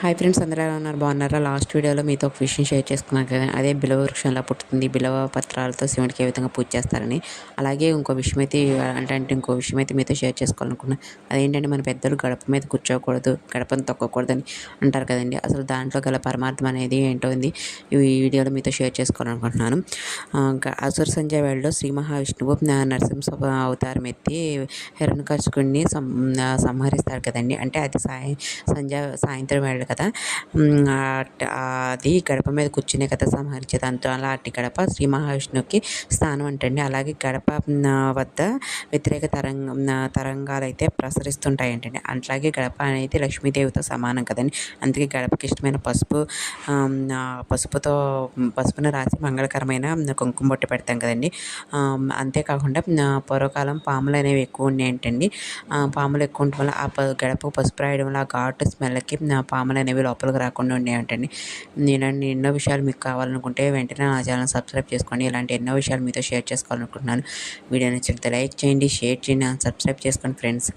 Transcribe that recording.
Hi friends, అందరూ ఎలా ఉన్నారు? బాగున్నారా? లాస్ట్ వీడియోలో మీతో ఒక విషయం షేర్ చేసుకున్నాను కదా, అదే బిలవ వృక్షంలా పుట్టుతుంది, బిలవ పత్రాలతో శివుడికి ఏ విధంగా పూజ చేస్తారని. అలాగే ఇంకో విషయం అయితే ఇంకో విషయం అయితే మీతో షేర్ చేసుకోవాలనుకున్నాను. అదేంటంటే మన పెద్దలు గడప మీద కూర్చోకూడదు, గడపను తొక్కకూడదని అంటారు కదండి. అసలు దాంట్లో గల పరమార్థం అనేది ఏంటో ఉంది ఈ వీడియోలో మీతో షేర్ చేసుకోవాలనుకుంటున్నాను. అసుర సంధ్య వేళలో శ్రీ మహావిష్ణువు నరసింహ అవతారం ఎత్తి హిరణ్యకశిపుడిని సంహరిస్తారు కదండి. అంటే అది సాయంత్రం వేళ కదా. అది గడప మీద కూర్చునే కదా సంహరించేది. అలా అట్టి గడప శ్రీ మహావిష్ణువుకి స్థానం అంటండి. అలాగే గడప వద్ద వ్యతిరేక తరంగాలు అయితే ప్రసరిస్తుంటాయంటండి. అట్లాగే గడప అనేది లక్ష్మీదేవితో సమానం కదండి. అందుకే గడపకి ఇష్టమైన పసుపును రాసి మంగళకరమైన కుంకుమ బొట్టు పెడతాం కదండి. అంతేకాకుండా పూర్వకాలం పాములు అనేవి ఎక్కువ ఉన్నాయంటండి. పాములు ఎక్కువ ఉండటం వల్ల గడపకు పసుపు రాయడం వల్ల ఆ ఘాటు స్మెల్కి పాములు అనేవి లోపలికి రాకుండా ఉండేవంటండి. ఇలాంటి ఎన్నో విషయాలు మీకు కావాలనుకుంటే వెంటనే నా ఛానల్ సబ్స్క్రైబ్ చేసుకోండి. ఇలాంటి ఎన్నో విషయాలు మీతో షేర్ చేసుకోవాలనుకుంటున్నాను. వీడియో నచ్చితే లైక్ చేయండి, షేర్ చేయండి, సబ్స్క్రైబ్ చేసుకోండి ఫ్రెండ్స్.